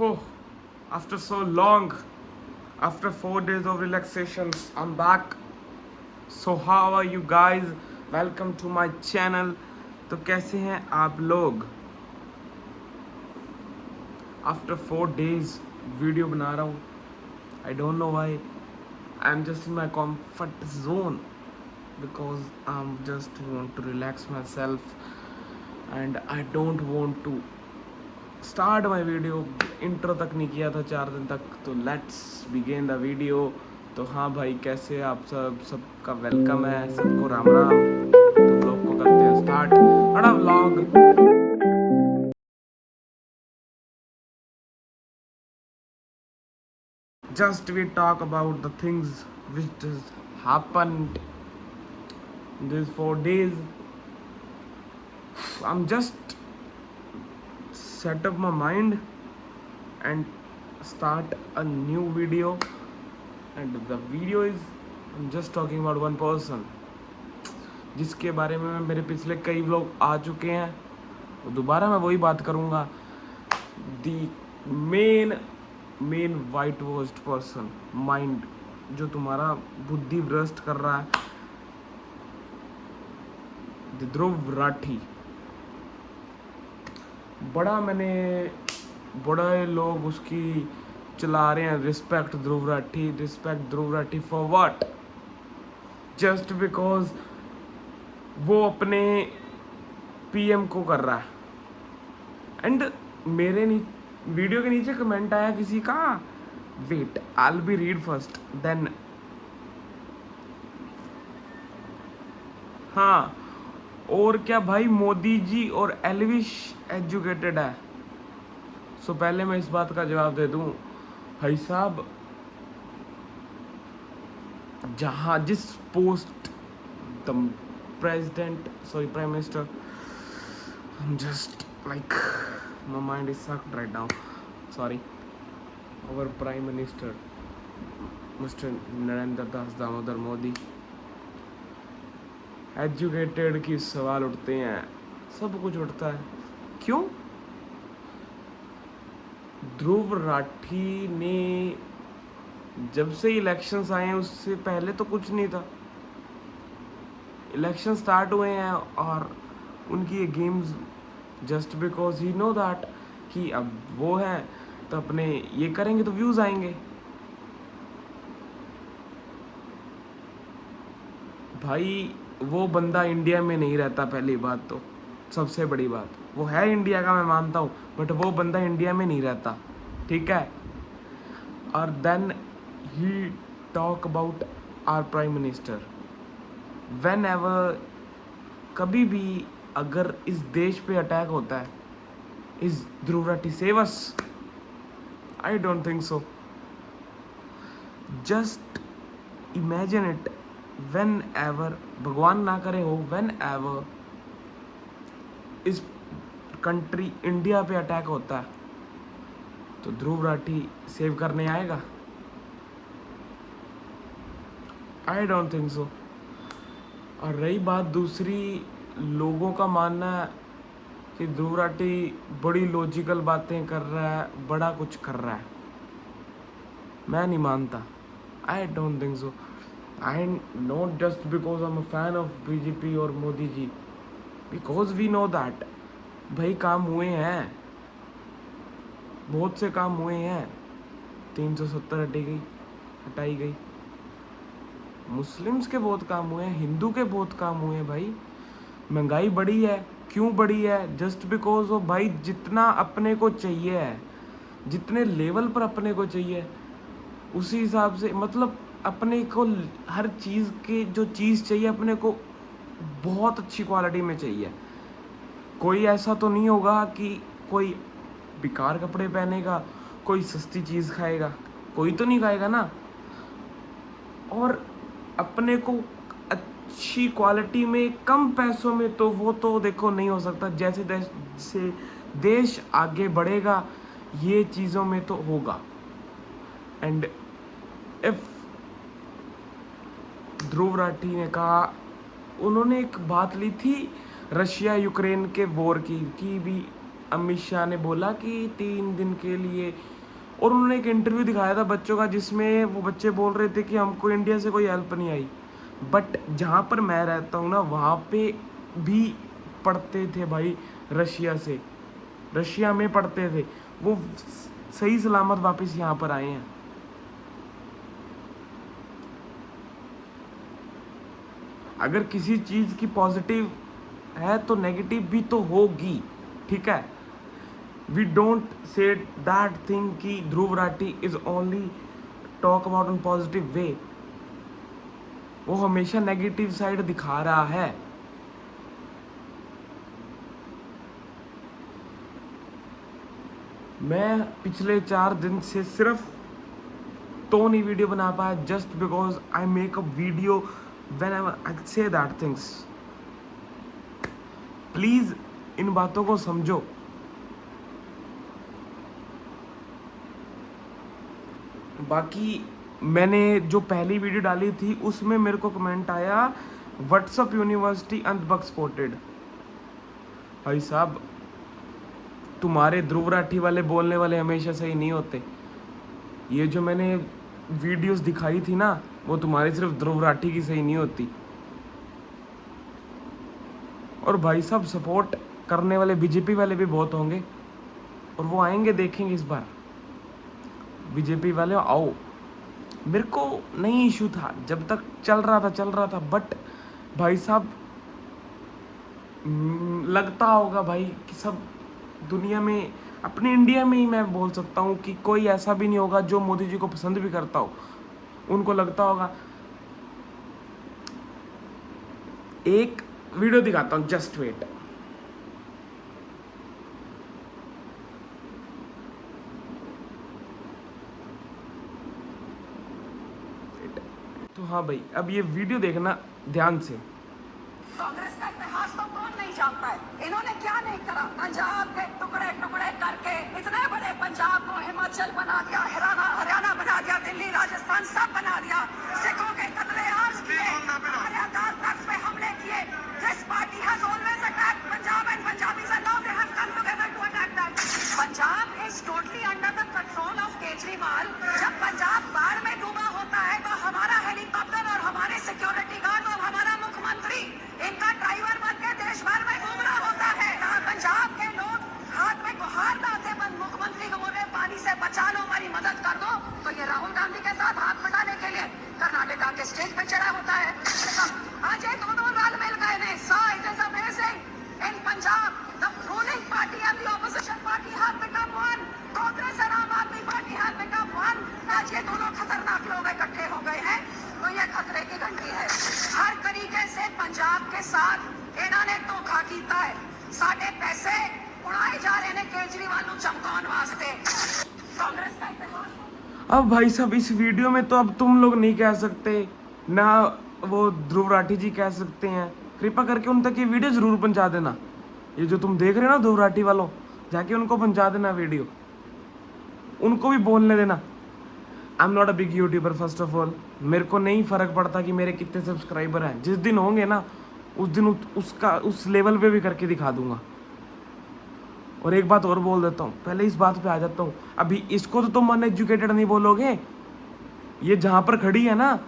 Oh, after so long, after 4 days of relaxations, I'm back. So how are you guys? Welcome to my channel. तो कैसे हैं आप लोग? After 4 days video बना रहा हूँ. I don't know why. I'm just in my comfort zone because I'm just want to relax myself and I don't want to start my video. Intro तक नहीं किया था 4 दिन तक. तो लेट्स बिगिन द वीडियो. तो हाँ भाई, कैसे आप सबका वेलकम है, सबको राम राम. तो व्लॉग को करते हैं स्टार्ट. बड़ा vlog. Just we talk about the things which happened this 4 days. I am just set up my mind and start a new video, and the video is I'm just talking about one person जिसके बारे में मेरे पिछले कई vlog आ चुके हैं. तो दोबारा मैं वही बात करूँगा. The main white washed person mind, जो तुम्हारा बुद्धि भ्रष्ट कर रहा है, ध्रुव राठी. बड़े लोग उसकी चला रहे हैं respect Dhruv Rathee for what? Just because वो अपने पीएम को कर रहा है. एंड मेरे वीडियो के नीचे कमेंट आया किसी का, wait I will be read first then. हाँ, और क्या भाई, मोदी जी और एलविश एजुकेटेड है. सो पहले मैं इस बात का जवाब दे दूं, भाई साहब, जहाँ जिस post the prime minister, I'm just like my mind is sucked right now. Sorry. Our Prime Minister, Mr. Narendra Das Damodar Modi. Educated की सवाल उठते हैं, सब कुछ उठता है. क्यों? ध्रुव राठी ने जब से इलेक्शंस आए हैं उससे पहले तो कुछ नहीं था. इलेक्शन स्टार्ट हुए हैं और उनकी ये games, just because he know that कि अब वो है तो अपने ये करेंगे तो व्यूज आएंगे. भाई वो बंदा इंडिया में नहीं रहता, पहली बात तो. सबसे बड़ी बात, वो है इंडिया का, मैं मानता हूँ, बट वो बंदा इंडिया में नहीं रहता. ठीक है. और then he talk about our prime minister. Whenever, कभी भी अगर इस देश पे अटैक होता है, is Dhruv Rathee save us? I don't think so. Just imagine it, whenever, भगवान ना करे हो, वेन एवर इस कंट्री इंडिया पे अटैक होता है तो ध्रुव राठी सेव करने आएगा? I don't think so. और रही बात दूसरी, लोगों का मानना है कि ध्रुव राठी बड़ी लॉजिकल बातें कर रहा है, बड़ा कुछ कर रहा है. मैं नहीं मानता. आई don't think so. I not just because I am a fan of BJP और Modi ji, because we know that भाई काम हुए हैं, बहुत से काम हुए हैं. 370 हटाई गई. मुस्लिम्स के बहुत काम हुए हैं, हिंदू के बहुत काम हुए हैं भाई. महंगाई बढ़ी है. क्यों बढ़ी है? जस्ट बिकॉज वो भाई जितना अपने को चाहिए है, जितने लेवल पर अपने को चाहिए, उसी हिसाब से, मतलब अपने को हर चीज़ के जो चीज़ चाहिए अपने को बहुत अच्छी क्वालिटी में चाहिए. कोई ऐसा तो नहीं होगा कि कोई बेकार कपड़े पहनेगा, कोई सस्ती चीज़ खाएगा, कोई तो नहीं खाएगा ना. और अपने को अच्छी क्वालिटी में कम पैसों में, तो वो तो देखो नहीं हो सकता. जैसे देश आगे बढ़ेगा ये चीज़ों में तो होगा. एंड इफ ध्रुव राठी ने कहा, उन्होंने एक बात ली थी रशिया यूक्रेन के वॉर की भी अमित शाह ने बोला कि 3 दिन के लिए, और उन्होंने एक इंटरव्यू दिखाया था बच्चों का जिसमें वो बच्चे बोल रहे थे कि हमको इंडिया से कोई हेल्प नहीं आई। बट जहाँ पर मैं रहता हूँ ना, वहाँ पे भी पढ़ते थे भाई रशिया से, रशिया में पढ़ते थे, वो सही सलामत वापस यहाँ पर आए हैं। अगर किसी चीज़ की पॉजिटिव है तो नेगेटिव भी तो होगी, ठीक है। We don't say that thing कि Dhruv Rathee is only talk about in positive way, वो हमेशा नेगेटिव साइड दिखा रहा है। मैं पिछले 4 दिन से सिर्फ तो नहीं वीडियो बना पाया, just because I make a video when I say that things. Please इन बातों को समझो। बाकी मैंने जो पहली वीडियो डाली थी उसमें मेरे को कमेंट आया, व्हाट्सअप यूनिवर्सिटी अंधभक्त स्पॉटेड। भाई साहब, तुम्हारे ध्रुव राठी वाले बोलने वाले हमेशा सही नहीं होते। ये जो मैंने वीडियोस दिखाई थी ना, वो तुम्हारी सिर्फ ध्रुव राठी की सही नहीं होती। और भाई साहब, सपोर्ट करने वाले बीजेपी वाले भी बहुत होंगे, और वो आएंगे, देखेंगे इस बार। बीजेपी वाले आओ, मेरे को नहीं इशू था, जब तक चल रहा था। बट भाई साहब, लगता होगा भाई कि सब दुनिया में, अपने इंडिया में ही मैं बोल सकता हूँ कि कोई ऐसा भी नहीं होगा जो मोदी जी को पसंद भी करता हो। उनको लगता होगा। एक वीडियो दिखाता हूँ, जस्ट वेट। तो हाँ भाई, अब ये वीडियो देखना ध्यान से। कांग्रेस का इतिहास तो कौन नहीं जानता है, इन्होंने क्या नहीं करा। पंजाब के टुकड़े टुकड़े करके इतने बड़े पंजाब को हिमाचल बना दिया, हरियाणा बना दिया, दिल्ली राजस्थान सब बना दिया। सिखों के कत्ले आज किए, हमारे आधार तख्त पे हमले किए। This party has always attacked Punjab and Punjabis and now they have come together to attack that. Punjab is totally under the control of Kejriwal. जब पंजाब बाढ़ में डूबा होता है तो हमारा हेलीकॉप्टर और हमारे सिक्योरिटी गार्ड और हमारा मुख्यमंत्री इनका ड्राइवर बन के देश भर में घूम रहा होता है। पंजाब के लोग हाथ में गुहार लाते, मुख्यमंत्री को बोले पानी से बचा लो, हमारी मदद कर दो, तो ये राहुल गांधी के साथ हाथ मिलाने के लिए कर्नाटका के स्टेज पे चढ़ा होता है। आज ये दोनों लाल मिल गए ने। So it is amazing in Punjab the ruling party and the opposition party have become one. Congress and आम आदमी पार्टी हैव बिकम वन। आज ये दोनों खतरनाक लोग इकट्ठे हो गए हैं, तो ये खतरे की घंटी है। हर तरीके से पंजाब के साथ इन्होंने धोखा किया है। साढ़े पैसे उड़ाए जा रहे हैं केजरीवाल को चमकाने वास्ते। कांग्रेस का इतिहास। अब भाई साहब, इस वीडियो में तो अब तुम लोग नहीं कह सकते ना, वो ध्रुव राठी जी कह सकते हैं। कृपा करके उन तक ये वीडियो जरूर पहुंचा देना। ये जो तुम देख रहे हो ना ध्रुव राठी वालों, जाके उनको पहुंचा देना वीडियो, उनको भी बोलने देना। I am not a big YouTuber first of all. मेरे को नहीं फर्क पड़ता कि मेरे कितने सब्सक्राइबर हैं। जिस दिन होंगे ना, उस दिन उसका उस लेवल पे भी करके दिखा दूंगा। और एक बात और बोल देता हूँ, पहले इस बात पे आ जाता हूँ। अभी इसको तो तुम अनएजुकेटेड नहीं बोलोगे। ये जहाँ पर खड़ी है ना,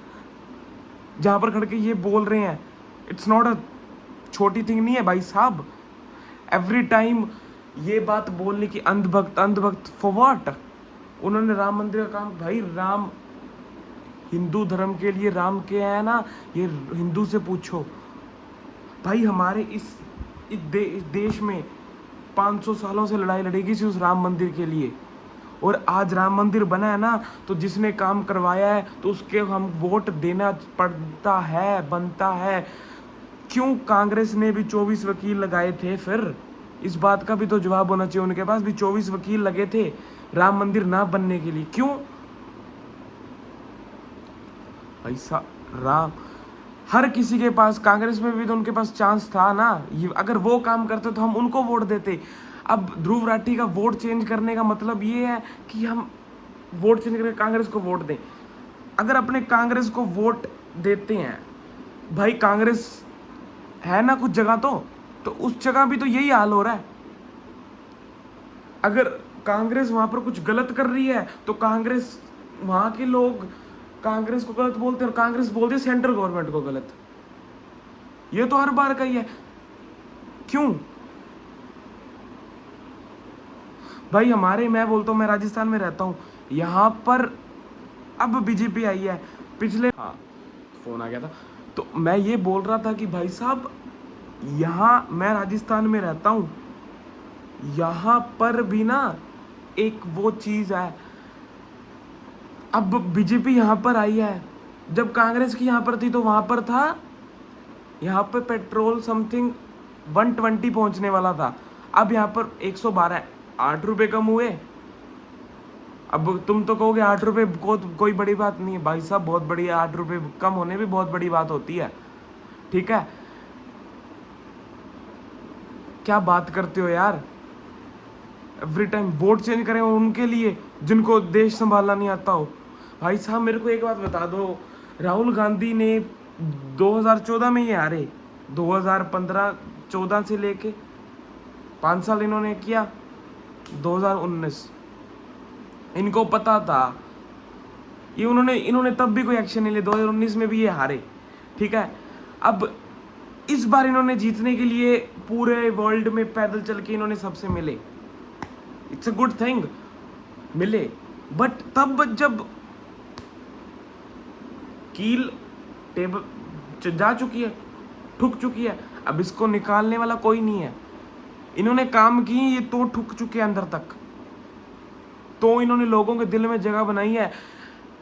जहाँ पर खड़ के ये बोल रहे हैं, इट्स नॉट अ छोटी थिंग नहीं है भाई साहब। एवरी टाइम ये बात बोलने की, अंधभक्त फॉर व्हाट। उन्होंने राम मंदिर का काम, भाई राम हिंदू धर्म के लिए राम के है ना, ये हिंदू से पूछो भाई। हमारे इस देश में 500 सालों से लड़ाई लड़ेगी उस राम मंदिर के लिए, और आज राम मंदिर बना है ना, तो जिसने काम करवाया है तो उसके हम वोट देना पड़ता है, बनता है। क्यों कांग्रेस ने भी 24 वकील लगाए थे? फिर इस बात का भी तो जवाब होना चाहिए। उनके पास भी 24 वकील लगे थे राम मंदिर ना बनने के लिए। क्यों? ऐसा राम, हर किसी के पास, कांग्रेस में भी तो उनके पास चांस था ना। ये अगर वो काम करते तो हम उनको वोट देते। अब ध्रुव राठी का वोट चेंज करने का मतलब ये है कि हम वोट चेंज करके कांग्रेस को वोट दें। अगर अपने कांग्रेस को वोट देते हैं भाई, कांग्रेस है ना कुछ जगह तो उस जगह भी तो यही हाल हो रहा है। अगर कांग्रेस वहां पर कुछ गलत कर रही है तो कांग्रेस, वहां के लोग कांग्रेस को गलत बोलते हैं और कांग्रेस बोलती है सेंट्रल गवर्नमेंट को गलत। ये तो हर बार का ही है। क्यों भाई? हमारे, मैं बोलता हूँ, मैं राजस्थान में रहता हूँ, यहाँ पर अब बीजेपी आई है। पिछले, हाँ फोन आ गया था, तो मैं ये बोल रहा था कि भाई साहब, यहाँ मैं राजस्थान में रहता हूँ, यहाँ पर भी ना एक वो चीज है, अब बीजेपी यहाँ पर आई है। जब कांग्रेस की यहाँ पर थी तो वहां पर था, यहाँ पे पेट्रोल समथिंग 120 पहुंचने वाला था, अब यहाँ पर 112 है। 8 रुपए कम हुए। अब तुम तो कहोगे 8 रुपए को कोई बड़ी बात नहीं है। भाई साहब बहुत बड़ी है, 8 रुपए कम होने भी बहुत बड़ी बात होती है। ठीक है, क्या बात करते हो यार? एवरी टाइम वोट चेंज करें उनके लिए जिनको देश संभालना नहीं आता हो। भाई साहब मेरे को एक बात बता दो, राहुल गांधी ने 2014 में ये हारे, 2015-14 से लेके 5 साल इन्होंने किया, 2019 इनको पता था, ये इन्होंने तब भी कोई एक्शन नहीं लिया, 2019 में भी ये हारे। ठीक है, अब इस बार इन्होंने जीतने के लिए पूरे वर्ल्ड में पैदल चल के इन्होंने सबसे मिले। इट्स अ गुड थिंग, मिले, बट तब जब कील टेबल जा चुकी है, ठुक चुकी है, अब इसको निकालने वाला कोई नहीं है। इन्होंने काम किए, ये तो ठुक चुके हैं अंदर तक, तो इन्होंने लोगों के दिल में जगह बनाई है।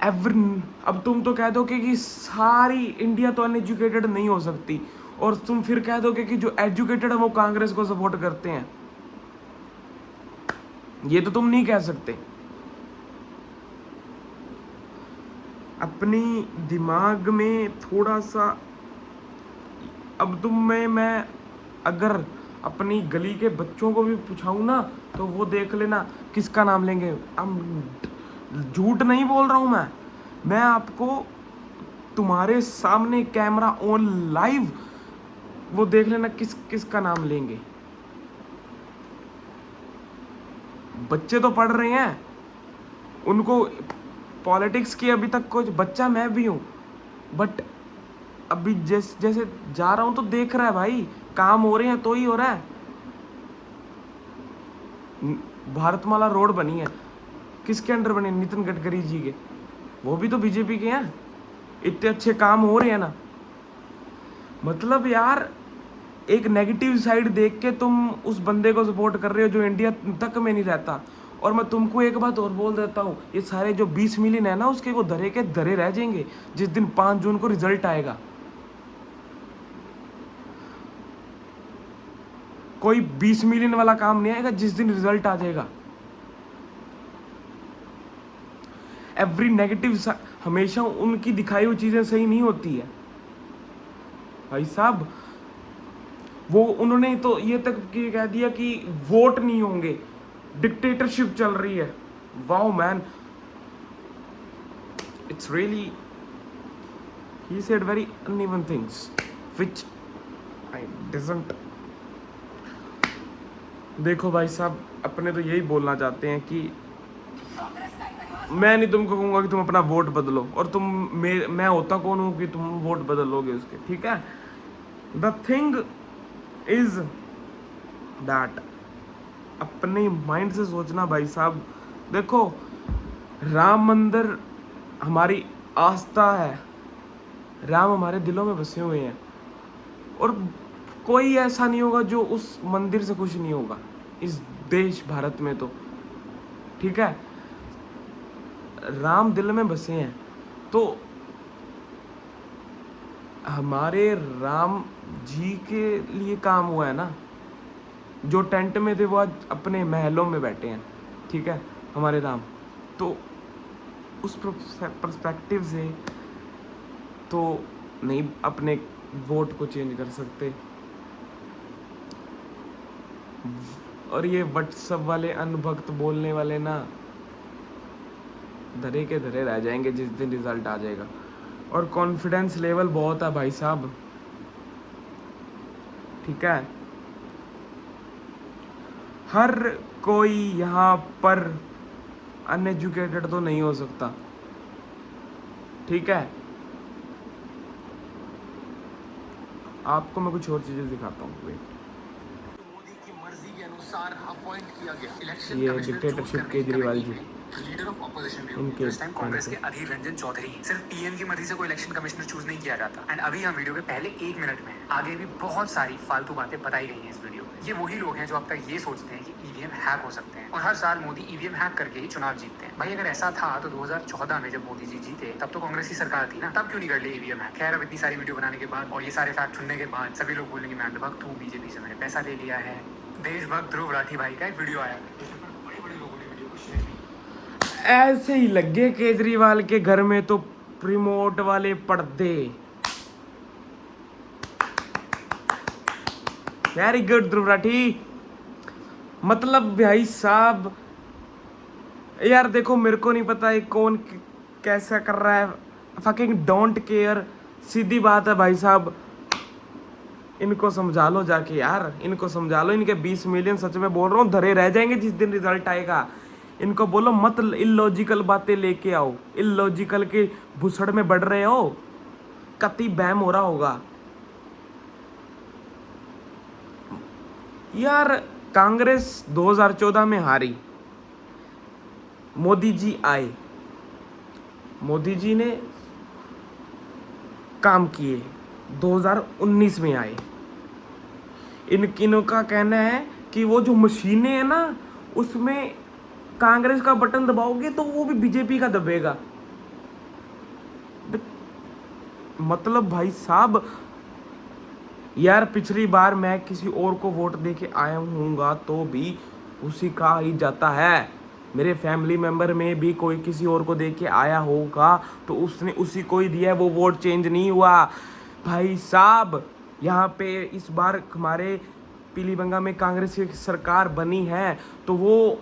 अब तुम तो कह दोगे कि सारी इंडिया तो अनएजुकेटेड नहीं हो सकती, और तुम फिर कह दोगे कि जो एजुकेटेड है वो कांग्रेस को सपोर्ट करते हैं। ये तो तुम नहीं कह सकते। अपनी दिमाग में थोड़ा सा, अब मैं अगर अपनी गली के बच्चों को भी पूछाऊं ना तो वो देख लेना किसका नाम लेंगे। झूठ नहीं बोल रहा हूं मैं आपको तुम्हारे सामने कैमरा ऑन लाइव, वो देख लेना किसका नाम लेंगे। बच्चे तो पढ़ रहे हैं, उनको पॉलिटिक्स की अभी तक कुछ, बच्चा मैं भी हूं, बट अभी जैसे जा रहा हूं तो देख रहा है भाई, काम हो रहे हैं तो ही हो रहा है। भारतमाला रोड बनी है, किसके अंडर बनी? नितिन गडकरी जी के, वो भी तो बीजेपी के हैं। इतने अच्छे काम हो रहे हैं ना। मतलब यार, एक नेगेटिव साइड देख के तुम उस बंदे को सपोर्ट कर रहे हो जो इंडिया तक में नहीं रहता। और मैं तुमको एक बात और बोल देता हूँ, ये सारे जो 20 मिलियन है ना, उसके वो धरे के धरे रह जाएंगे जिस दिन 5 जून को रिजल्ट आएगा। कोई 20 मिलियन वाला काम नहीं आएगा जिस दिन रिजल्ट आ जाएगा। एवरी नेगेटिव, हमेशा उनकी दिखाई हुई चीजें सही नहीं होती है भाई साहब। वो उन्होंने तो ये तक कह दिया कि वोट नहीं होंगे, डिक्टेटरशिप चल रही है। Wow man, it's really, he said very uneven things which I didn't. देखो भाई साहब, अपने तो यही बोलना चाहते हैं कि मैं नहीं तुमको कहूंगा कि तुम अपना वोट बदलो, और मैं होता कौन हूं कि तुम वोट बदलोगे उसके। ठीक है, द थिंग इज दैट अपने माइंड से सोचना भाई साहब। देखो, राम मंदिर हमारी आस्था है, राम हमारे दिलों में बसे हुए हैं, और कोई ऐसा नहीं होगा जो उस मंदिर से खुश नहीं होगा इस देश भारत में। तो ठीक है, राम दिल में बसे हैं, तो हमारे राम जी के लिए काम हुआ है ना। जो टेंट में थे वो आज अपने महलों में बैठे हैं। ठीक है, हमारे राम, तो उस पर्सपेक्टिव से तो नहीं अपने वोट को चेंज कर सकते। और ये व्हाट्सएप वाले अनभक्त बोलने वाले ना, धरे के धरे रह जाएंगे जिस दिन रिजल्ट आ जाएगा। और कॉन्फिडेंस लेवल बहुत है भाई साहब। ठीक है, हर कोई यहाँ पर अनएजुकेटेड तो नहीं हो सकता, ठीक है। आपको मैं कुछ और चीजें दिखाता हूँ, वेट। मोदी की मर्जी के अनुसार अपॉइंट किया गया इलेक्शन ये कमिश्नर चूज डिक्टेटरशिप करने की केजरीवाल कमेटी जी, में लीडर ऑफ ऑपोजिशन भी इनके होंगे। इस टाइम कांग्रेस कहने के अधीर रंजन चौधरी सिर्फ पीएम की मर्जी से कोई इलेक्शन कमिश्नर चूज नहीं किया जाता। एंड अभी हम वीडियो के पहले 1 मिनट में आगे भी बहुत सारी फालतू बातें बताई गई हैं इस वीडियो में। ये वही लोग हैं जो अब तक ये सोचते हैं कि ईवीएम हैक हो सकते हैं और हर साल मोदी ईवीएम हैक करके ही चुनाव जीतते हैं। भाई अगर ऐसा था तो 2014 में जब मोदी जी जीते तब तो कांग्रेस की सरकार थी ना, तब क्यों नहीं कर ली ईवीएम हैक? खैर अब इतनी सारी वीडियो बनाने के बाद और ये सारे फैक्ट सुनने के बाद सभी लोग बोलेंगे मैं अंधभक्त हूँ, बीजेपी से मैंने पैसा ले लिया है। देशभक्त ध्रुव राठी भाई का एक वीडियो आया जिसमें बड़े बड़े लोगों ने वीडियो को शेयर किया। ऐसे ही लगे केजरीवाल के घर में तो रिमोट वाले पर्दे। Very good Dhruv Rathee. मतलब भाई साहब, यार देखो मेरे को नहीं पता ये कौन कैसा कर रहा है, फकिंग डोंट केयर। सीधी बात है भाई साहब, इनको समझा लो जाके यार, इनको समझा लो। इनके 20 मिलियन सच में बोल रहा हूँ धरे रह जाएंगे जिस दिन रिजल्ट आएगा। इनको बोलो मत इलॉजिकल बातें लेके आओ, इलॉजिकल के भुसड़ में बढ़ रहे हो, कति बैम हो रहा होगा यार। कांग्रेस 2014 में हारी, मोदी जी आए, मोदी जी ने काम किए, 2019 में आए। इनका कहना है कि वो जो मशीनें हैं ना उसमें कांग्रेस का बटन दबाओगे तो वो भी बीजेपी का दबेगा। मतलब भाई साहब, यार पिछली बार मैं किसी और को वोट दे के आया हूँगा तो भी उसी का ही जाता है। मेरे फैमिली मेंबर में भी कोई किसी और को दे के आया होगा तो उसने उसी को ही दिया है, वो वोट चेंज नहीं हुआ भाई साहब। यहाँ पे इस बार हमारे पीलीबंगा में कांग्रेस की सरकार बनी है तो वो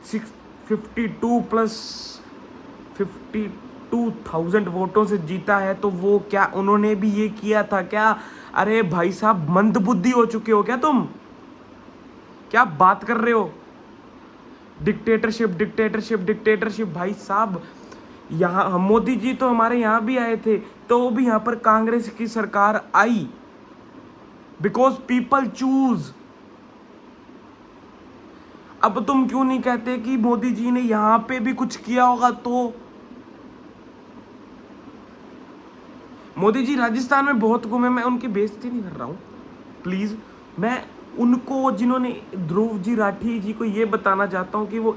52 प्लस 52,000 वोटों से जीता है। तो वो क्या उन्होंने भी ये किया था क्या? अरे भाई साहब मंदबुद्धि हो चुके हो क्या तुम? क्या बात कर रहे हो? डिक्टेटरशिप डिक्टेटरशिप डिक्टेटरशिप भाई साहब। यहाँ मोदी जी तो हमारे यहाँ भी आए थे तो भी यहाँ पर कांग्रेस की सरकार आई, बिकॉज पीपल चूज। अब तुम क्यों नहीं कहते कि मोदी जी ने यहाँ पे भी कुछ किया होगा? तो मोदी जी राजस्थान में बहुत घूमे, मैं उनकी बेइज्जती नहीं कर रहा हूँ प्लीज। मैं उनको, जिन्होंने ध्रुव जी राठी जी को ये बताना चाहता हूँ कि वो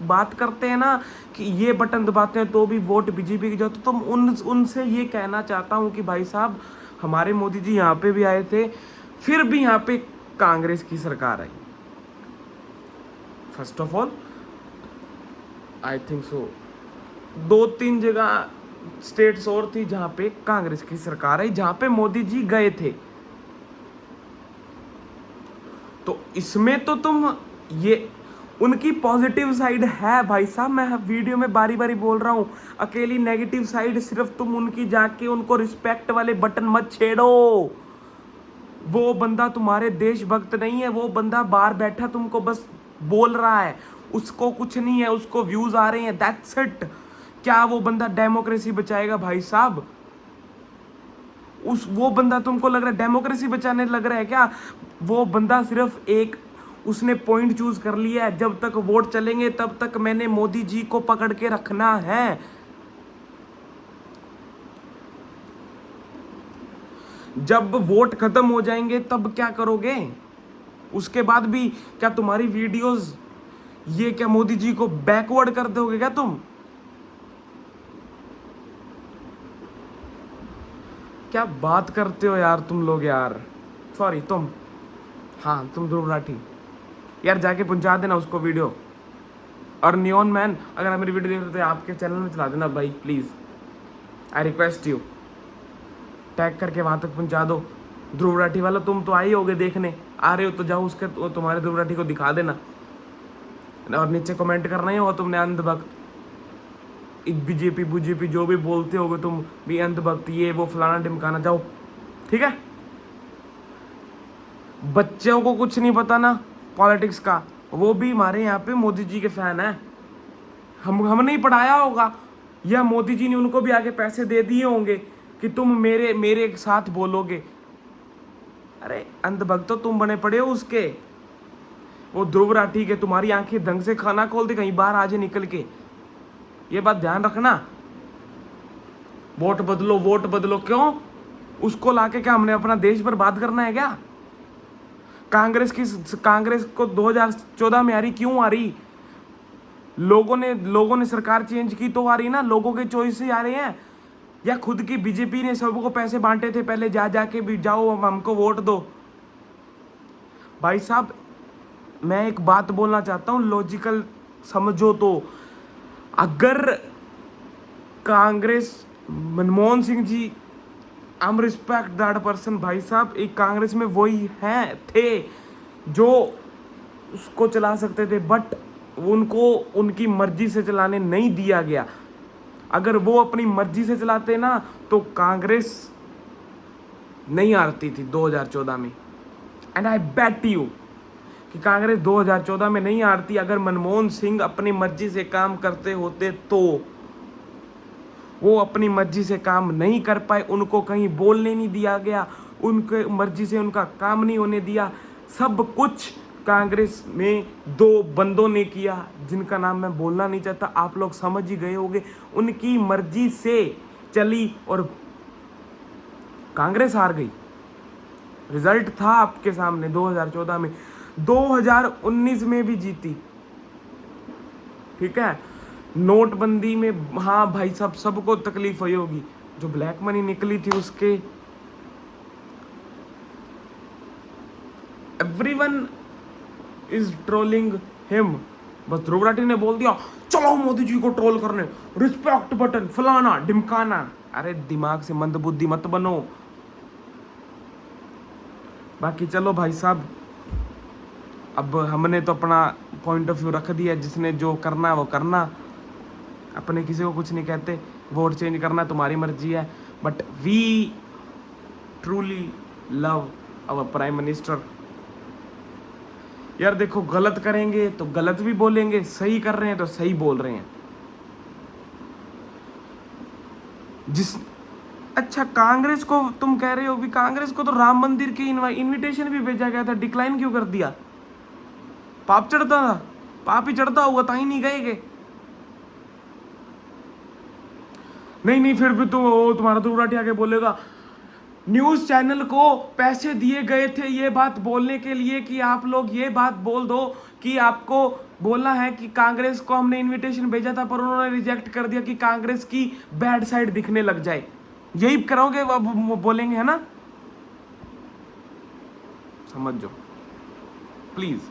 बात करते हैं ना कि ये बटन दबाते हैं तो भी वोट बीजेपी की जाते, तो उनसे ये कहना चाहता हूँ कि भाई साहब हमारे मोदी जी यहाँ पे भी आए थे, फिर भी यहाँ पे कांग्रेस की सरकार आई। First of all I think so 2-3 जगह स्टेट्स और थी जहां पे कांग्रेस की सरकार आई, जहां पे मोदी जी गए थे। तो इसमें तो तुम ये उनकी पॉजिटिव साइड है भाई साहब, मैं वीडियो में बारी बारी बोल रहा हूं। अकेली नेगेटिव साइड सिर्फ तुम उनकी जाके उनको रिस्पेक्ट वाले बटन मत छेड़ो। वो बंदा तुम्हारे देशभक्त नहीं है, वो बंदा बाहर बैठा तुमको बस बोल रहा है, उसको कुछ नहीं है, उसको व्यूज आ रहे हैं, दैट्स इट। क्या वो बंदा डेमोक्रेसी बचाएगा भाई साहब? वो बंदा तुमको लग रहा है डेमोक्रेसी बचाने लग रहा है क्या? वो बंदा सिर्फ एक उसने पॉइंट चूज कर लिया है, जब तक वोट चलेंगे तब तक मैंने मोदी जी को पकड़ के रखना है। जब वोट खत्म हो जाएंगे तब क्या करोगे? उसके बाद भी क्या तुम्हारी वीडियोस ये क्या मोदी जी को बैकवर्ड कर दोगे क्या तुम? क्या बात करते हो यार तुम लोग यार। सॉरी तुम, हाँ तुम ध्रुव राठी यार, जाके पहुंचा देना उसको वीडियो। और नियॉन मैन, अगर आप मेरी वीडियो देख रहे हो तो आपके चैनल में चला देना भाई please, I request you. Tag करके वहां तक पहुंचा दो। ध्रुव राठी वाला तुम तो आए होगे देखने, आ रहे हो तो जाओ उसके तुम्हारे ध्रुव राठी को दिखा देना। और नीचे कमेंट करना ही होगा तुमने अंधभक्त, बीजेपी जो भी बोलते होगे तुम भी, अंधभक्त ये वो फलाना ढिमकाना, जाओ ठीक है। बच्चों को कुछ नहीं पता ना, पॉलिटिक्स का, वो भी हमारे यहाँ पे मोदी जी के फैन है। हमने ही पढ़ाया होगा या मोदी जी ने उनको भी आगे पैसे दे दिए होंगे कि तुम मेरे साथ बोलोगे। अरे अंधभक्त तो तुम बने पड़े हो उसके। वो ध्रुव राठी के तुम्हारी आंखें ढंग से खाना खोल दे, कहीं बाहर आ जाए निकल के। ये बात ध्यान रखना। वोट बदलो वोट बदलो, क्यों? उसको लाके क्या हमने अपना देश बर्बाद करना है क्या? कांग्रेस को 2014 में आ रही, क्यों आ रही? लोगों ने सरकार चेंज की तो आ रही ना, लोगों के चॉइस से आ रहे हैं। या खुद की बीजेपी ने सबको पैसे बांटे थे पहले, जाके भी जाओ हमको वोट दो। भाई साहब मैं एक बात बोलना चाहता हूँ, लॉजिकल समझो तो। अगर Congress, Manmohan Singh ji, I am respect that person. भाई साहब एक कांग्रेस में वही हैं थे जो उसको चला सकते थे, बट उनको उनकी मर्जी से चलाने नहीं दिया गया। अगर वो अपनी मर्जी से चलाते ना तो कांग्रेस नहीं हारती थी 2014 में। एंड आई बेट यू कि कांग्रेस 2014 में नहीं हारती अगर मनमोहन सिंह अपनी मर्जी से काम करते होते तो। वो अपनी मर्जी से काम नहीं कर पाए, उनको कहीं बोलने नहीं दिया गया, उनके मर्जी से उनका काम नहीं होने दिया। सब कुछ कांग्रेस में दो बंदों ने किया जिनका नाम मैं बोलना नहीं चाहता, आप लोग समझ ही गए होंगे। उनकी मर्जी से चली और कांग्रेस हार गई। रिजल्ट था आपके सामने 2014 में, 2019 में भी जीती। ठीक है, नोटबंदी में हाँ भाई साहब सबको तकलीफ हुई होगी, जो ब्लैक मनी निकली थी उसके। Everyone is trolling him. बस ध्रुव राठी ने बोल दिया चलो मोदी जी को ट्रोल करने, रिस्पेक्ट बटन फलाना ढिमकाना। अरे दिमाग से मंदबुद्धि मत बनो। बाकी चलो भाई साहब, अब हमने तो अपना पॉइंट ऑफ व्यू रख दिया, जिसने जो करना है वो करना, अपने किसी को कुछ नहीं कहते। वोट चेंज करना तुम्हारी मर्जी है, but we truly love our prime minister. यार देखो, गलत करेंगे तो गलत भी बोलेंगे, सही कर रहे हैं तो सही बोल रहे हैं। अच्छा कांग्रेस को तुम कह रहे हो भी, कांग्रेस को तो राम मंदिर की इनविटेशन भी भेजा गया था, डिक्लाइन क्यों कर दिया? पाप चढ़ता था, पाप ही चढ़ता होगा ताई नहीं गए। नहीं फिर भी तो तुम्हारा ध्रुव राठी आके बोलेगा न्यूज चैनल को पैसे दिए गए थे ये बात बोलने के लिए कि आप लोग ये बात बोल दो कि आपको बोलना है कि कांग्रेस को हमने इनविटेशन भेजा था पर उन्होंने रिजेक्ट कर दिया, कि कांग्रेस की बैड साइड दिखने लग जाए। यही करोगे, वो बोलेंगे, है ना? समझ जाओ प्लीज।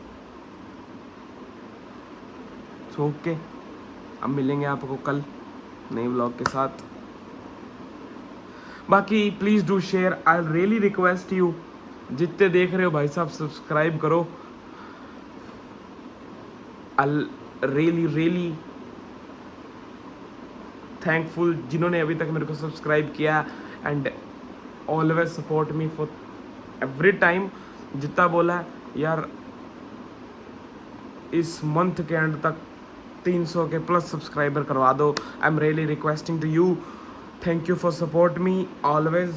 ओके, अब मिलेंगे आपको कल नए व्लॉग के साथ। बाकी please do share, I really request you, जितने देख रहे हो भाई साहब सब्सक्राइब करो। आई रियली थैंकफुल जिन्होंने अभी तक मेरे को सब्सक्राइब किया, and always support me for every time. जितना बोला है यार, इस मंथ के एंड तक 300 के प्लस सब्सक्राइबर करवा दो। I am really requesting to you, thank you for support me always.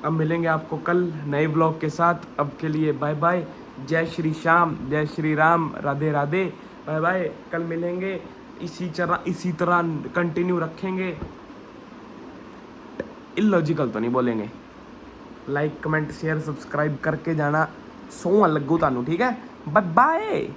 अब मिलेंगे आपको कल नए ब्लॉग के साथ। अब के लिए बाय बाय, जय श्री श्याम, जय श्री राम, राधे राधे, बाय बाय। कल मिलेंगे, इसी तरह कंटिन्यू रखेंगे। इलॉजिकल तो नहीं बोलेंगे। लाइक कमेंट शेयर सब्सक्राइब करके जाना, सोहन लगू तानू, ठीक है? Bye bye.